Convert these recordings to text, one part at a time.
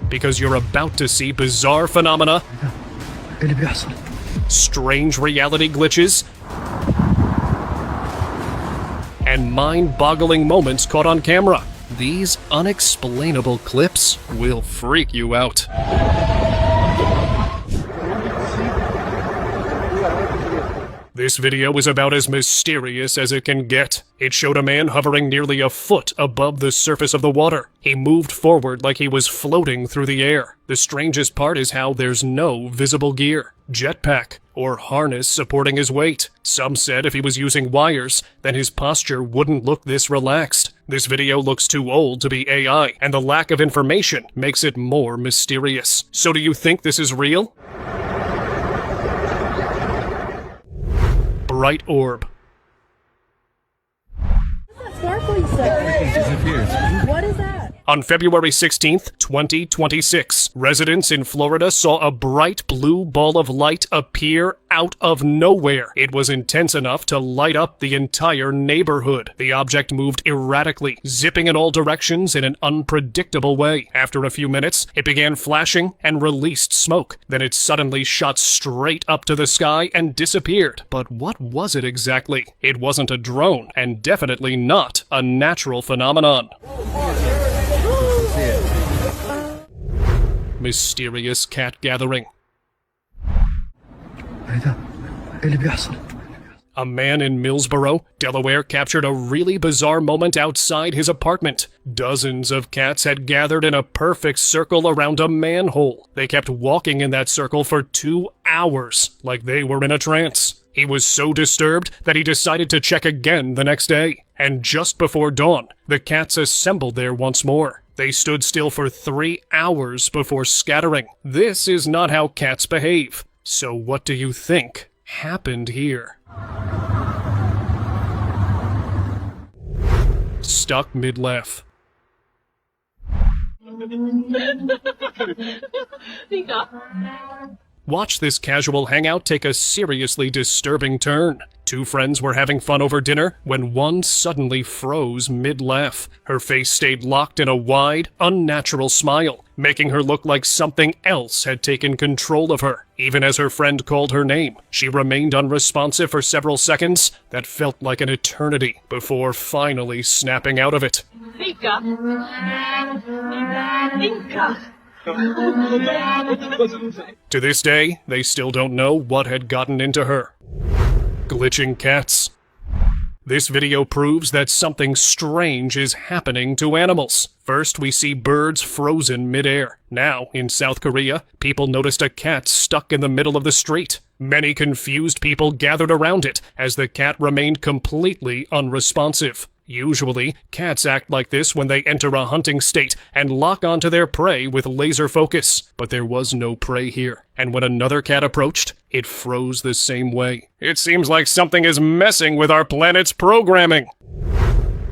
because you're about to see bizarre phenomena, ايه اللي بيحصل؟ strange reality glitches, and mind-boggling moments caught on camera. These unexplainable clips will freak you out. This video is about as mysterious as it can get. It showed a man hovering nearly a foot above the surface of the water. He moved forward like he was floating through the air. The strangest part is how there's no visible gear, jetpack, or harness supporting his weight. Some said if he was using wires, then his posture wouldn't look this relaxed. This video looks too old to be AI, and the lack of information makes it more mysterious. So do you think this is real? Bright orb. Sparkling stuff. It disappears. What is that? On February 16th, 2026, residents in Florida saw a bright blue ball of light appear out of nowhere. It was intense enough to light up the entire neighborhood. The object moved erratically, zipping in all directions in an unpredictable way. After a few minutes, it began flashing and released smoke. Then it suddenly shot straight up to the sky and disappeared. But what was it exactly? It wasn't a drone, and definitely not a natural phenomenon. Mysterious cat gathering. ايه ده؟ ايه اللي بيحصل؟ A man in Millsboro, Delaware, captured a really bizarre moment outside his apartment. Dozens of cats had gathered in a perfect circle around a manhole. They kept walking in that circle for 2 hours, like they were in a trance. He was so disturbed that he decided to check again the next day. And just before dawn, the cats assembled there once more. They stood still for 3 hours before scattering. This is not how cats behave. So what do you think happened here? Stuck mid-laugh. Watch this casual hangout take a seriously disturbing turn. Two friends were having fun over dinner when one suddenly froze mid-laugh. Her face stayed locked in a wide, unnatural smile, making her look like something else had taken control of her. Even as her friend called her name, she remained unresponsive for several seconds that felt like an eternity before finally snapping out of it. Nika. Nika. To this day, they still don't know what had gotten into her. Glitching cats. This video proves that something strange is happening to animals. First, we see birds frozen mid-air. Now, in South Korea, people noticed a cat stuck in the middle of the street. Many confused people gathered around it as the cat remained completely unresponsive. Usually, cats act like this when they enter a hunting state and lock onto their prey with laser focus. But there was no prey here, and when another cat approached, it froze the same way. It seems like something is messing with our planet's programming.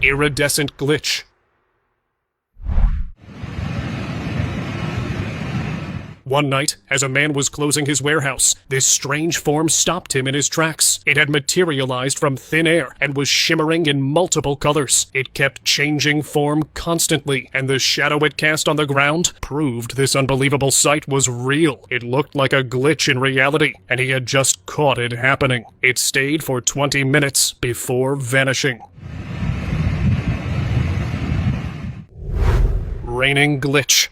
Iridescent glitch. One night, as a man was closing his warehouse, this strange form stopped him in his tracks. It had materialized from thin air and was shimmering in multiple colors. It kept changing form constantly, and the shadow it cast on the ground proved this unbelievable sight was real. It looked like a glitch in reality, and he had just caught it happening. It stayed for 20 minutes before vanishing. Raining glitch.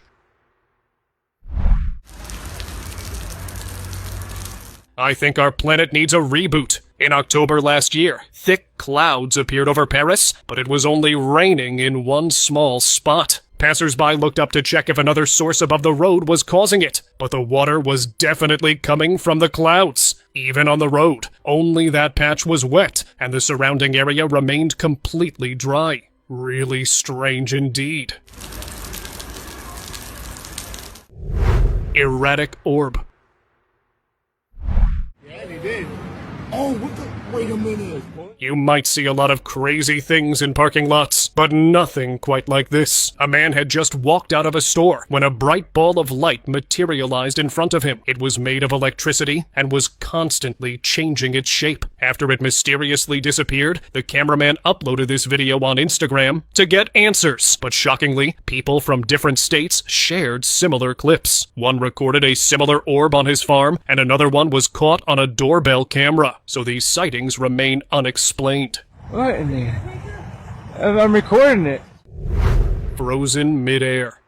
I think our planet needs a reboot. In October last year, thick clouds appeared over Paris, but it was only raining in one small spot. Passers-by looked up to check if another source above the road was causing it, but the water was definitely coming from the clouds. Even on the road, only that patch was wet, and the surrounding area remained completely dry. Really strange indeed. Erratic orb. Oh, what the? Wait a minute. You might see a lot of crazy things in parking lots. But nothing quite like this. A man had just walked out of a store when a bright ball of light materialized in front of him. It was made of electricity and was constantly changing its shape. After it mysteriously disappeared, the cameraman uploaded this video on Instagram to get answers. But shockingly, people from different states shared similar clips. One recorded a similar orb on his farm, and another one was caught on a doorbell camera. So these sightings remain unexplained. What in the... I'm recording it. Frozen midair.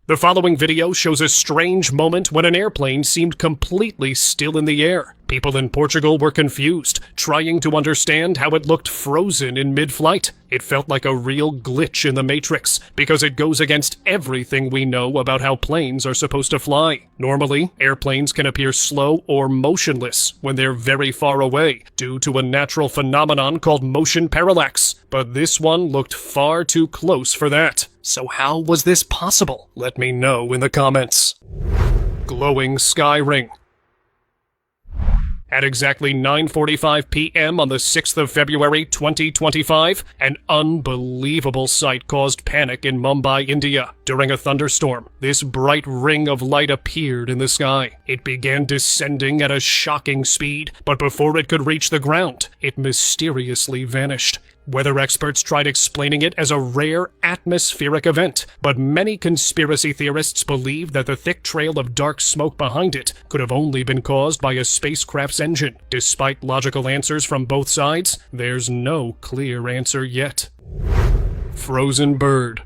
The following video shows a strange moment when an airplane seemed completely still in the air. People in Portugal were confused, trying to understand how it looked frozen in mid-flight. It felt like a real glitch in the Matrix, because it goes against everything we know about how planes are supposed to fly. Normally, airplanes can appear slow or motionless when they're very far away, due to a natural phenomenon called motion parallax. But this one looked far too close for that. So how was this possible? Let me know in the comments. Glowing sky ring. At exactly 9:45 p.m. on the 6th of February 2025, an unbelievable sight caused panic in Mumbai, India. During a thunderstorm, this bright ring of light appeared in the sky. It began descending at a shocking speed, but before it could reach the ground, it mysteriously vanished. Weather experts tried explaining it as a rare atmospheric event, but many conspiracy theorists believe that the thick trail of dark smoke behind it could have only been caused by a spacecraft's engine. Despite logical answers from both sides, there's no clear answer yet. Frozen bird.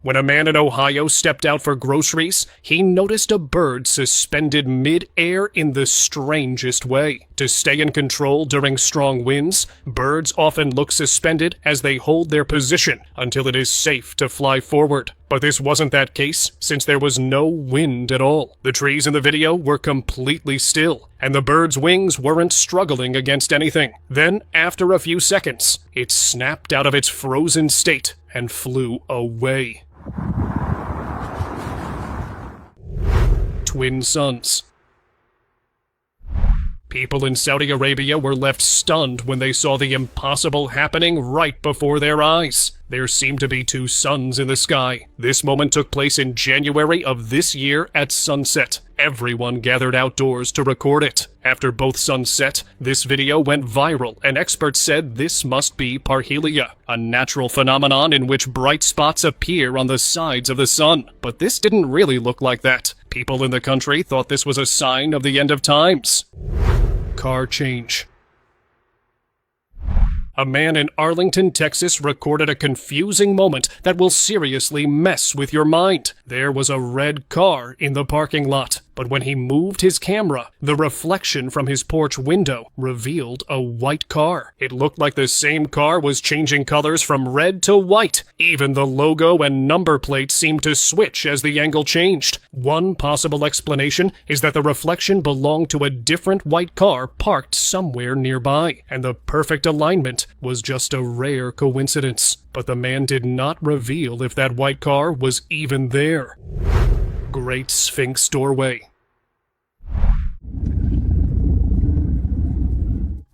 When a man in Ohio stepped out for groceries, he noticed a bird suspended mid-air in the strangest way. To stay in control during strong winds, birds often look suspended as they hold their position until it is safe to fly forward. But this wasn't that case, since there was no wind at all. The trees in the video were completely still, and the bird's wings weren't struggling against anything. Then, after a few seconds, it snapped out of its frozen state and flew away. Twin suns. People in Saudi Arabia were left stunned when they saw the impossible happening right before their eyes. There seemed to be two suns in the sky. This moment took place in January of this year at sunset. Everyone gathered outdoors to record it. After both suns set, this video went viral, and experts said this must be parhelia, a natural phenomenon in which bright spots appear on the sides of the sun. But this didn't really look like that. People in the country thought this was a sign of the end of times. Car change. A man in Arlington, Texas recorded a confusing moment that will seriously mess with your mind. There was a red car in the parking lot, but when he moved his camera, the reflection from his porch window revealed a white car. It looked like the same car was changing colors from red to white. Even the logo and number plate seemed to switch as the angle changed. One possible explanation is that the reflection belonged to a different white car parked somewhere nearby, and the perfect alignment was just a rare coincidence. But the man did not reveal if that white car was even there. Great Sphinx doorway.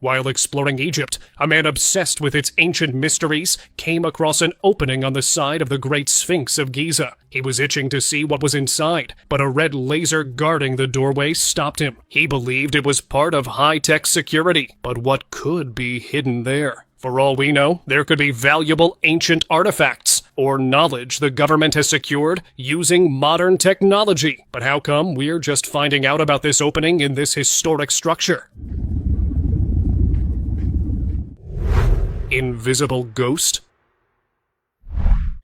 While exploring Egypt, a man obsessed with its ancient mysteries came across an opening on the side of the Great Sphinx of Giza. He was itching to see what was inside, but a red laser guarding the doorway stopped him. He believed it was part of high-tech security, but what could be hidden there? For all we know, there could be valuable ancient artifacts or knowledge the government has secured using modern technology. But how come we're just finding out about this opening in this historic structure? Invisible ghost?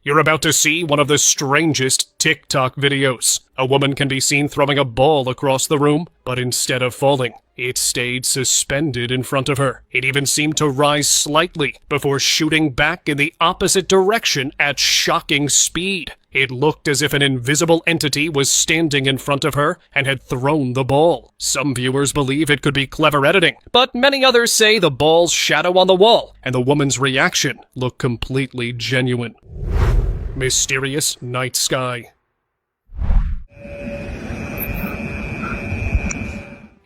You're about to see one of the strangest TikTok videos. A woman can be seen throwing a ball across the room, but instead of falling, it stayed suspended in front of her. It even seemed to rise slightly before shooting back in the opposite direction at shocking speed. It looked as if an invisible entity was standing in front of her and had thrown the ball. Some viewers believe it could be clever editing, but many others say the ball's shadow on the wall and the woman's reaction looked completely genuine. Mysterious night sky.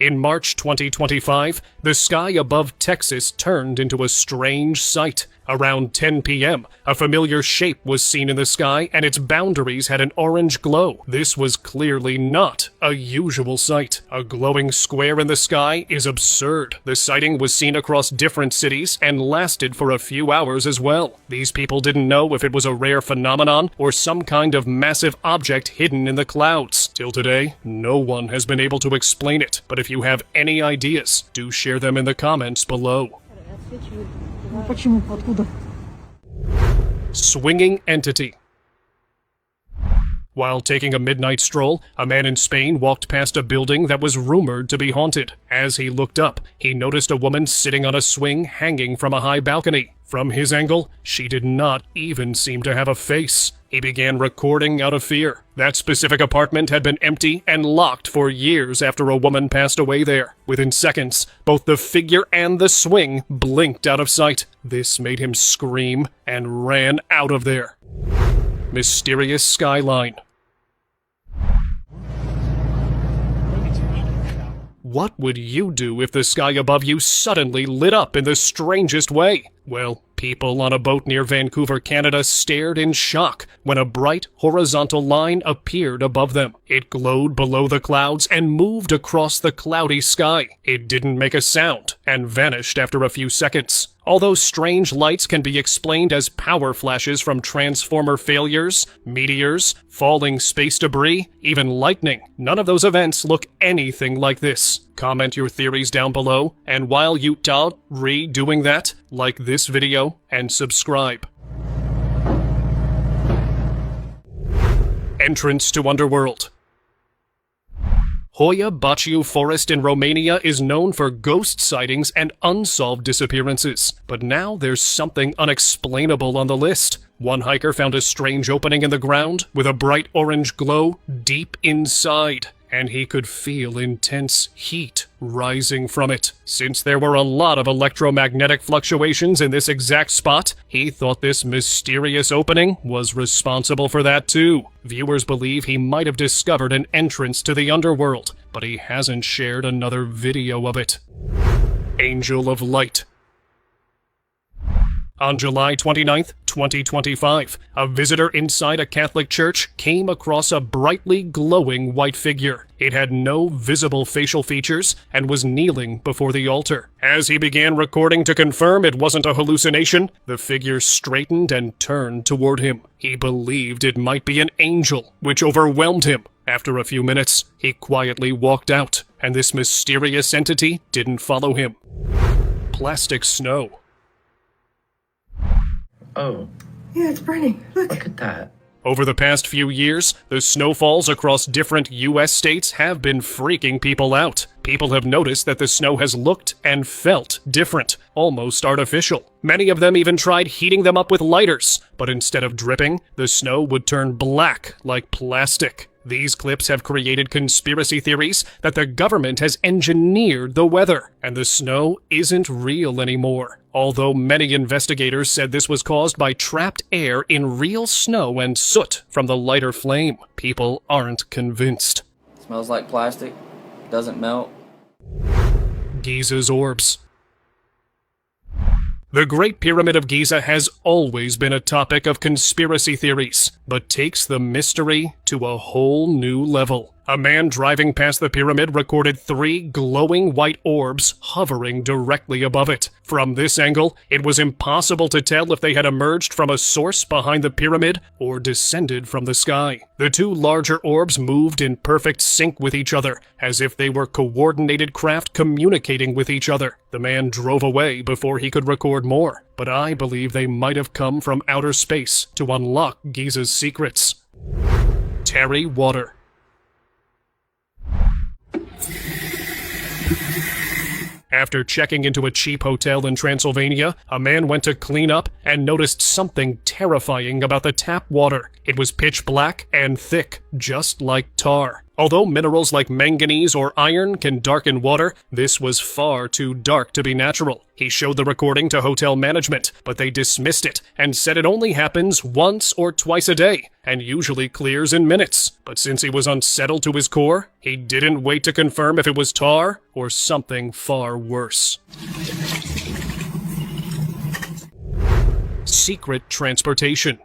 In March 2025, the sky above Texas turned into a strange sight. Around 10 p.m., a familiar shape was seen in the sky and its boundaries had an orange glow. This was clearly not a usual sight. A glowing square in the sky is absurd. The sighting was seen across different cities and lasted for a few hours as well. These people didn't know if it was a rare phenomenon or some kind of massive object hidden in the clouds. Till today, no one has been able to explain it, but if you have any ideas, do share them in the comments below. Почему? Откуда? Swinging entity. While taking a midnight stroll, a man in Spain walked past a building that was rumored to be haunted. As he looked up, he noticed a woman sitting on a swing hanging from a high balcony. From his angle, she did not even seem to have a face. He began recording out of fear. That specific apartment had been empty and locked for years after a woman passed away there. Within seconds, both the figure and the swing blinked out of sight. This made him scream and ran out of there. Mysterious skyline. What would you do if the sky above you suddenly lit up in the strangest way? Well, people on a boat near Vancouver, Canada stared in shock when a bright horizontal line appeared above them. It glowed below the clouds and moved across the cloudy sky. It didn't make a sound and vanished after a few seconds. Although strange lights can be explained as power flashes from transformer failures, meteors, falling space debris, even lightning, none of those events look anything like this. Comment your theories down below, and while you are doing that, like this video and subscribe. Entrance to Underworld. Hoia Baciu Forest in Romania is known for ghost sightings and unsolved disappearances. But now there's something unexplainable on the list. One hiker found a strange opening in the ground with a bright orange glow deep inside, and he could feel intense heat rising from it. Since there were a lot of electromagnetic fluctuations in this exact spot, he thought this mysterious opening was responsible for that too. Viewers believe he might have discovered an entrance to the underworld, but he hasn't shared another video of it. Angel of Light. On July 29th, 2025, a visitor inside a Catholic church came across a brightly glowing white figure. It had no visible facial features and was kneeling before the altar. As he began recording to confirm it wasn't a hallucination, the figure straightened and turned toward him. He believed it might be an angel, which overwhelmed him. After a few minutes, he quietly walked out, and this mysterious entity didn't follow him. Plastic snow. Oh, Yeah, it's burning. Look. look at that. Over the past few years, the snowfalls across different U.S. states have been freaking people out. People have noticed that the snow has looked and felt different, almost artificial. Many of them even tried heating them up with lighters, but instead of dripping, the snow would turn black like plastic. These clips have created conspiracy theories that the government has engineered the weather, and the snow isn't real anymore. Although many investigators said this was caused by trapped air in real snow and soot from the lighter flame, people aren't convinced. Smells like plastic, doesn't melt. Giza's orbs. The Great Pyramid of Giza has always been a topic of conspiracy theories, but takes the mystery to a whole new level. A man driving past the pyramid recorded 3 glowing white orbs hovering directly above it. From this angle, it was impossible to tell if they had emerged from a source behind the pyramid or descended from the sky. The 2 larger orbs moved in perfect sync with each other, as if they were coordinated craft communicating with each other. The man drove away before he could record more, but I believe they might have come from outer space to unlock Giza's secrets. Terry Water. After checking into a cheap hotel in Transylvania, a man went to clean up and noticed something terrifying about the tap water. It was pitch black and thick, just like tar. Although minerals like manganese or iron can darken water, this was far too dark to be natural. He showed the recording to hotel management, but they dismissed it and said it only happens once or twice a day and usually clears in minutes. But since he was unsettled to his core, he didn't wait to confirm if it was tar or something far worse. Secret transportation.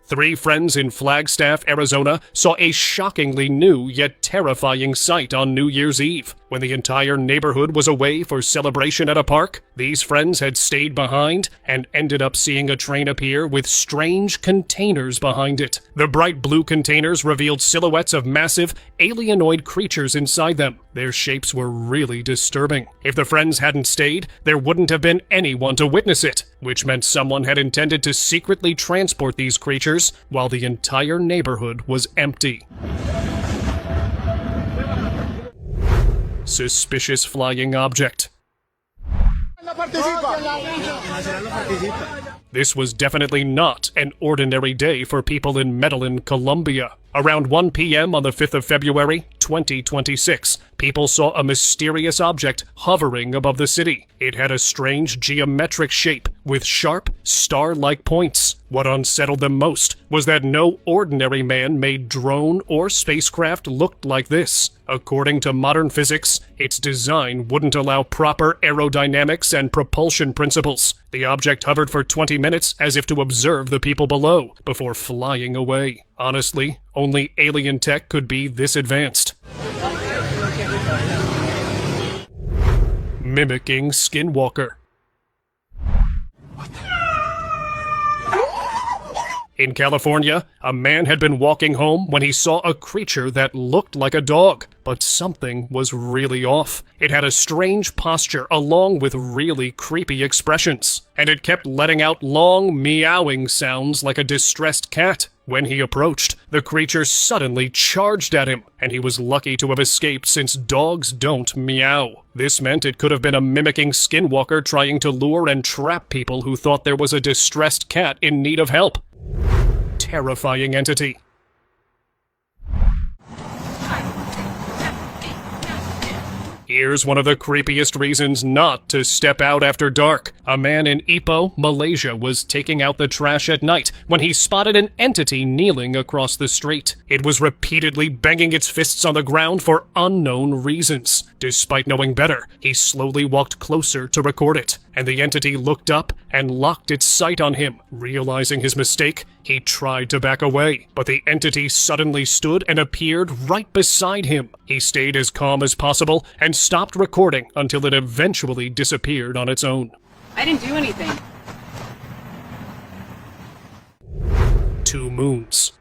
3 friends in Flagstaff, Arizona saw a shockingly new yet terrifying sight on New Year's Eve. When the entire neighborhood was away for celebration at a park, these friends had stayed behind and ended up seeing a train appear with strange containers behind it. The bright blue containers revealed silhouettes of massive, alienoid creatures inside them. Their shapes were really disturbing. If the friends hadn't stayed, there wouldn't have been anyone to witness it, which meant someone had intended to secretly transport these creatures while the entire neighborhood was empty. Suspicious flying object. This was definitely not an ordinary day for people in Medellin, Colombia. Around 1 p.m. on the 5th of February, 2026, people saw a mysterious object hovering above the city. It had a strange geometric shape with sharp, star-like points. What unsettled them most was that no ordinary man-made drone or spacecraft looked like this. According to modern physics, its design wouldn't allow proper aerodynamics and propulsion principles. The object hovered for 20 minutes as if to observe the people below before flying away. Honestly, only alien tech could be this advanced. Mimicking Skinwalker. In California, a man had been walking home when he saw a creature that looked like a dog, but something was really off. It had a strange posture along with really creepy expressions, and it kept letting out long meowing sounds like a distressed cat. When he approached, the creature suddenly charged at him, and he was lucky to have escaped since dogs don't meow. This meant it could have been a mimicking skinwalker trying to lure and trap people who thought there was a distressed cat in need of help. Terrifying entity. Here's one of the creepiest reasons not to step out after dark. A man in Ipoh, Malaysia was taking out the trash at night when he spotted an entity kneeling across the street. It was repeatedly banging its fists on the ground for unknown reasons. Despite knowing better, he slowly walked closer to record it, and the entity looked up and locked its sight on him. Realizing his mistake, he tried to back away, but the entity suddenly stood and appeared right beside him. He stayed as calm as possible and stopped recording until it eventually disappeared on its own. I didn't do anything. 2 moons.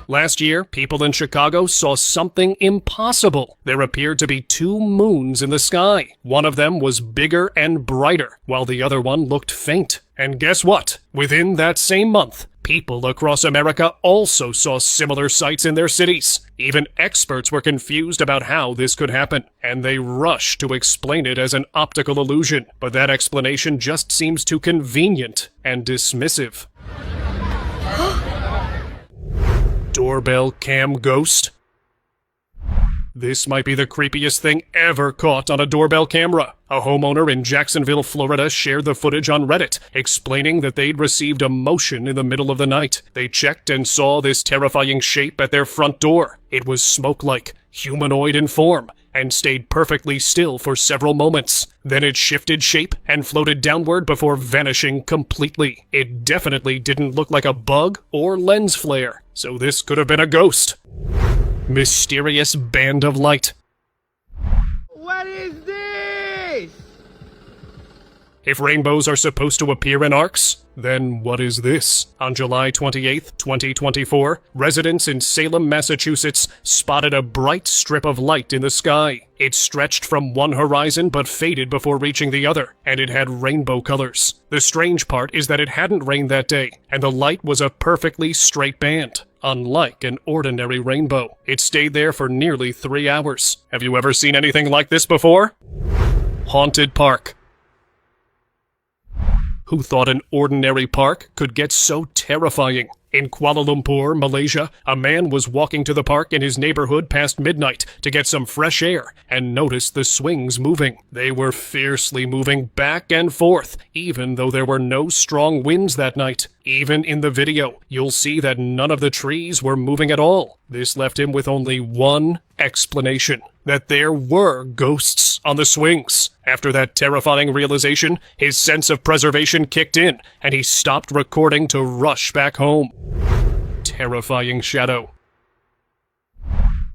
Last year, people in Chicago saw something impossible. There appeared to be 2 moons in the sky. One of them was bigger and brighter, while the other one looked faint. And guess what? Within that same month, people across America also saw similar sights in their cities. Even experts were confused about how this could happen, and they rushed to explain it as an optical illusion. But that explanation just seems too convenient and dismissive. Doorbell cam ghost? This might be the creepiest thing ever caught on a doorbell camera. A homeowner in Jacksonville, Florida shared the footage on Reddit, explaining that they'd received a motion in the middle of the night. They checked and saw this terrifying shape at their front door. It was smoke-like, humanoid in form, and stayed perfectly still for several moments. Then it shifted shape and floated downward before vanishing completely. It definitely didn't look like a bug or lens flare, so this could have been a ghost. Mysterious band of light. What is this? If rainbows are supposed to appear in arcs, then what is this? On July 28, 2024, residents in Salem, Massachusetts spotted a bright strip of light in the sky. It stretched from one horizon but faded before reaching the other, and it had rainbow colors. The strange part is that it hadn't rained that day, and the light was a perfectly straight band. Unlike an ordinary rainbow, it stayed there for nearly 3 hours. Have you ever seen anything like this before? Haunted Park. Who thought an ordinary park could get so terrifying? In Kuala Lumpur, Malaysia, a man was walking to the park in his neighborhood past midnight to get some fresh air and noticed the swings moving. They were fiercely moving back and forth, even though there were no strong winds that night. Even in the video, you'll see that none of the trees were moving at all. This left him with only one explanation: that there were ghosts on the swings. After that terrifying realization, his sense of preservation kicked in, and he stopped recording to rush back home. Terrifying shadow.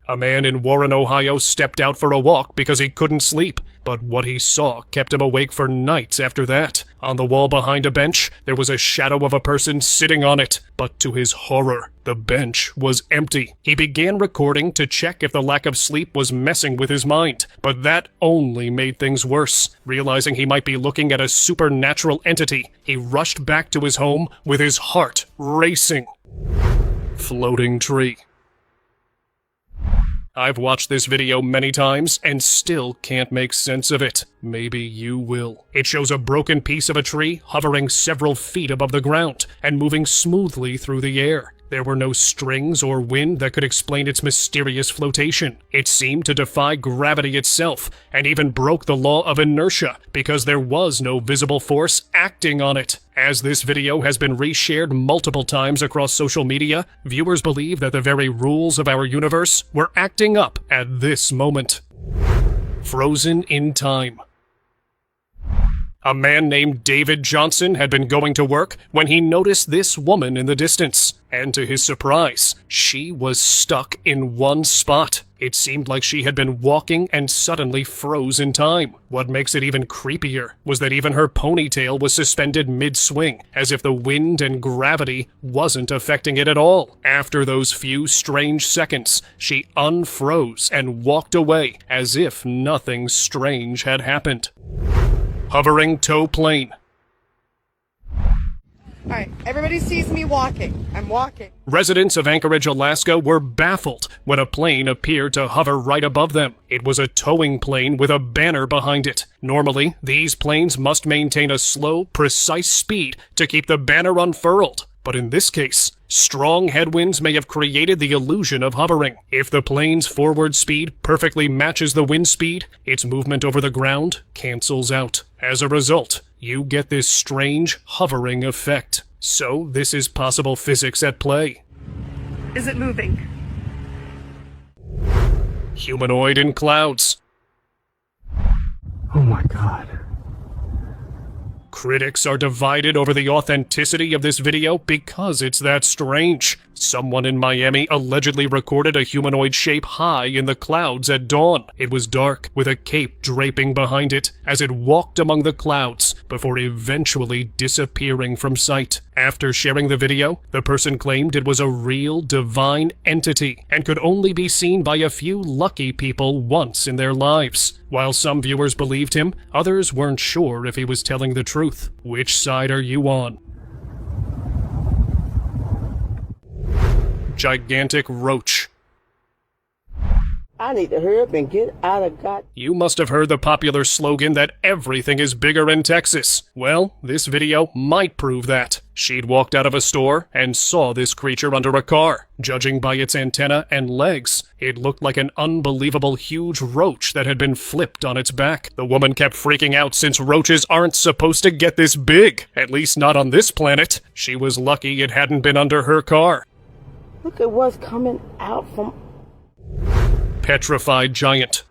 A man in Warren, Ohio stepped out for a walk because he couldn't sleep, but what he saw kept him awake for nights after that. On the wall behind a bench, there was a shadow of a person sitting on it, but to his horror, the bench was empty. He began recording to check if the lack of sleep was messing with his mind, but that only made things worse. Realizing he might be looking at a supernatural entity, he rushed back to his home with his heart racing. Floating tree. I've watched this video many times and still can't make sense of it. Maybe you will. It shows a broken piece of a tree hovering several feet above the ground and moving smoothly through the air. There were no strings or wind that could explain its mysterious flotation. It seemed to defy gravity itself, and even broke the law of inertia, because there was no visible force acting on it. As this video has been reshared multiple times across social media, viewers believe that the very rules of our universe were acting up at this moment. Frozen in time. A man named David Johnson had been going to work when he noticed this woman in the distance. And to his surprise, she was stuck in one spot. It seemed like she had been walking and suddenly froze in time. What makes it even creepier was that even her ponytail was suspended mid-swing, as if the wind and gravity wasn't affecting it at all. After those few strange seconds, she unfroze and walked away as if nothing strange had happened. Hovering tow plane. Alright, everybody sees me walking. I'm walking. Residents of Anchorage, Alaska were baffled when a plane appeared to hover right above them. It was a towing plane with a banner behind it. Normally, these planes must maintain a slow, precise speed to keep the banner unfurled. But in this case, strong headwinds may have created the illusion of hovering. If the plane's forward speed perfectly matches the wind speed, its movement over the ground cancels out. As a result, you get this strange hovering effect. So this is possible physics at play. Is it moving? Humanoid in clouds. Oh my god. Critics are divided over the authenticity of this video because it's that strange. Someone in Miami allegedly recorded a humanoid shape high in the clouds at dawn. It was dark, with a cape draping behind it as it walked among the clouds before eventually disappearing from sight. After sharing the video, the person claimed it was a real divine entity and could only be seen by a few lucky people once in their lives. While some viewers believed him, others weren't sure if he was telling the truth. Which side are you on? Gigantic roach. I need to hurry up and get out of God. You must have heard the popular slogan that everything is bigger in Texas. Well, this video might prove that. She'd walked out of a store and saw this creature under a car. Judging by its antenna and legs, it looked like an unbelievable huge roach that had been flipped on its back. The woman kept freaking out since roaches aren't supposed to get this big, at least not on this planet. She was lucky it hadn't been under her car. Look at what's coming out from... Petrified giant.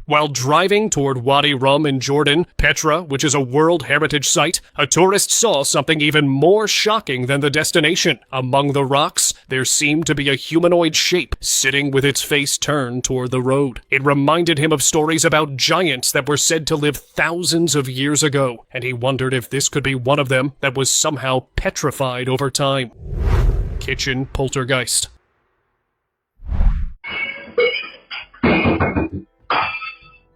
While driving toward Wadi Rum in Jordan, Petra, which is a World Heritage Site, a tourist saw something even more shocking than the destination. Among the rocks, there seemed to be a humanoid shape sitting with its face turned toward the road. It reminded him of stories about giants that were said to live thousands of years ago, and he wondered if this could be one of them that was somehow petrified over time. Kitchen poltergeist.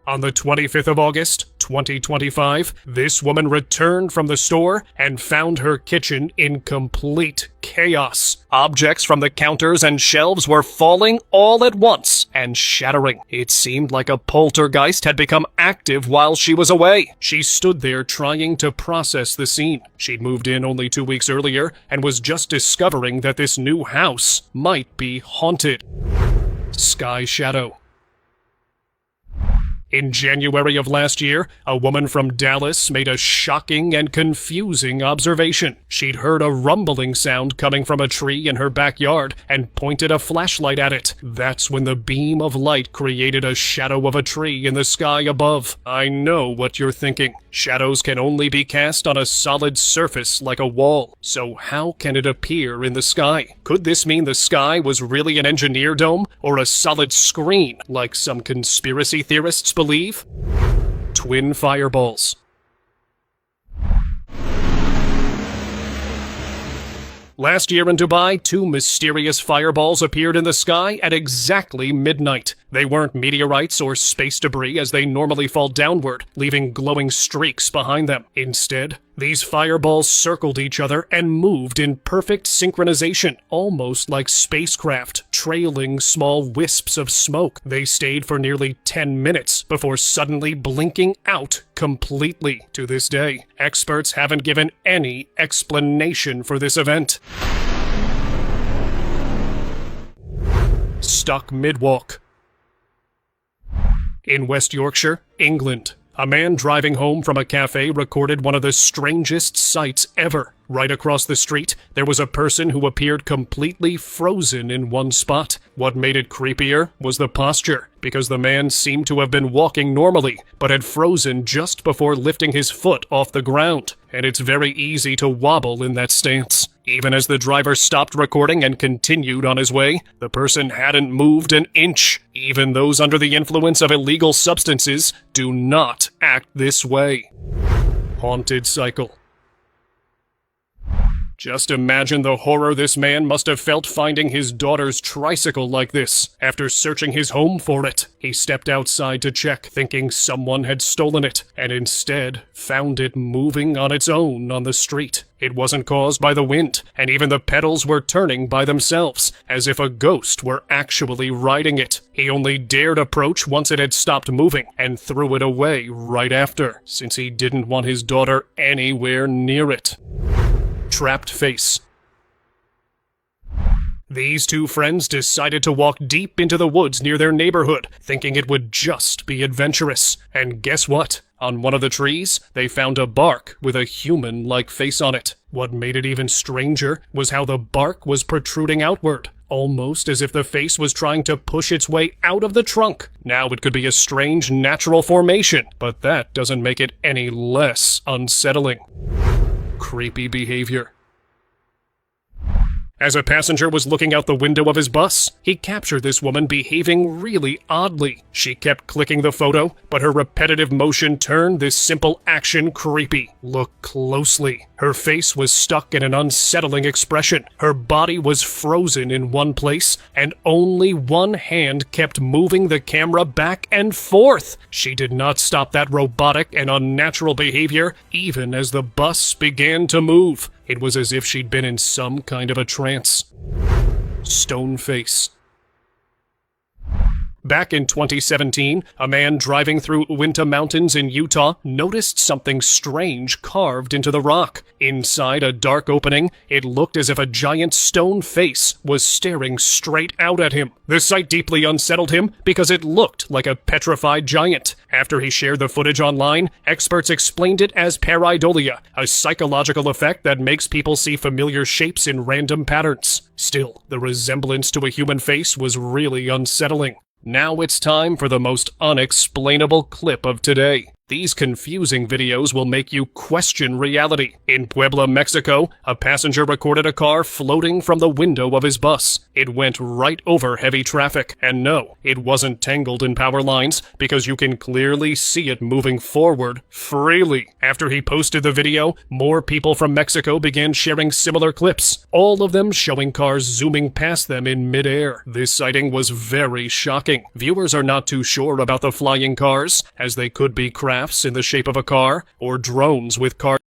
On the 25th of August, 2025, this woman returned from the store and found her kitchen in complete chaos. Objects from the counters and shelves were falling all at once and shattering. It seemed like a poltergeist had become active while she was away. She stood there trying to process the scene. She'd moved in only 2 weeks earlier and was just discovering that this new house might be haunted. Sky Shadow. In January of last year, a woman from Dallas made a shocking and confusing observation. She'd heard a rumbling sound coming from a tree in her backyard and pointed a flashlight at it. That's when the beam of light created a shadow of a tree in the sky above. I know what you're thinking. Shadows can only be cast on a solid surface like a wall. So how can it appear in the sky? Could this mean the sky was really an engineer dome or a solid screen like some conspiracy theorists believe? Twin fireballs. Last year in Dubai, 2 mysterious fireballs appeared in the sky at exactly midnight. They weren't meteorites or space debris as they normally fall downward, leaving glowing streaks behind them. Instead, these fireballs circled each other and moved in perfect synchronization, almost like spacecraft, trailing small wisps of smoke. They stayed for nearly 10 minutes before suddenly blinking out completely. To this day, experts haven't given any explanation for this event. Stuck mid-walk. In West Yorkshire, England, a man driving home from a cafe recorded one of the strangest sights ever. Right across the street, there was a person who appeared completely frozen in one spot. What made it creepier was the posture, because the man seemed to have been walking normally, but had frozen just before lifting his foot off the ground. And it's very easy to wobble in that stance. Even as the driver stopped recording and continued on his way, the person hadn't moved an inch. Even those under the influence of illegal substances do not act this way. Haunted cycle. Just imagine the horror this man must have felt finding his daughter's tricycle like this. After searching his home for it, he stepped outside to check, thinking someone had stolen it, and instead found it moving on its own on the street. It wasn't caused by the wind, and even the pedals were turning by themselves, as if a ghost were actually riding it. He only dared approach once it had stopped moving, and threw it away right after, since he didn't want his daughter anywhere near it. Trapped face. These 2 friends decided to walk deep into the woods near their neighborhood, thinking it would just be adventurous. And guess what? On one of the trees, they found a bark with a human-like face on it. What made it even stranger was how the bark was protruding outward, almost as if the face was trying to push its way out of the trunk. Now it could be a strange natural formation, but that doesn't make it any less unsettling. Creepy behavior. As a passenger was looking out the window of his bus, he captured this woman behaving really oddly. She kept clicking the photo, but her repetitive motion turned this simple action creepy. Look closely. Her face was stuck in an unsettling expression. Her body was frozen in one place, and only one hand kept moving the camera back and forth. She did not stop that robotic and unnatural behavior, even as the bus began to move. It was as if she'd been in some kind of a trance. Stone face. Back in 2017, a man driving through Uinta Mountains in Utah noticed something strange carved into the rock. Inside a dark opening, it looked as if a giant stone face was staring straight out at him. The sight deeply unsettled him because it looked like a petrified giant. After he shared the footage online, experts explained it as pareidolia, a psychological effect that makes people see familiar shapes in random patterns. Still, the resemblance to a human face was really unsettling. Now it's time for the most unexplainable clip of today. These confusing videos will make you question reality. In Puebla, Mexico, a passenger recorded a car floating from the window of his bus. It went right over heavy traffic, and no, it wasn't tangled in power lines, because you can clearly see it moving forward freely. After he posted the video, more people from Mexico began sharing similar clips, all of them showing cars zooming past them in midair. This sighting was very shocking. Viewers are not too sure about the flying cars, as they could be crashed crafts in the shape of a car, or drones with car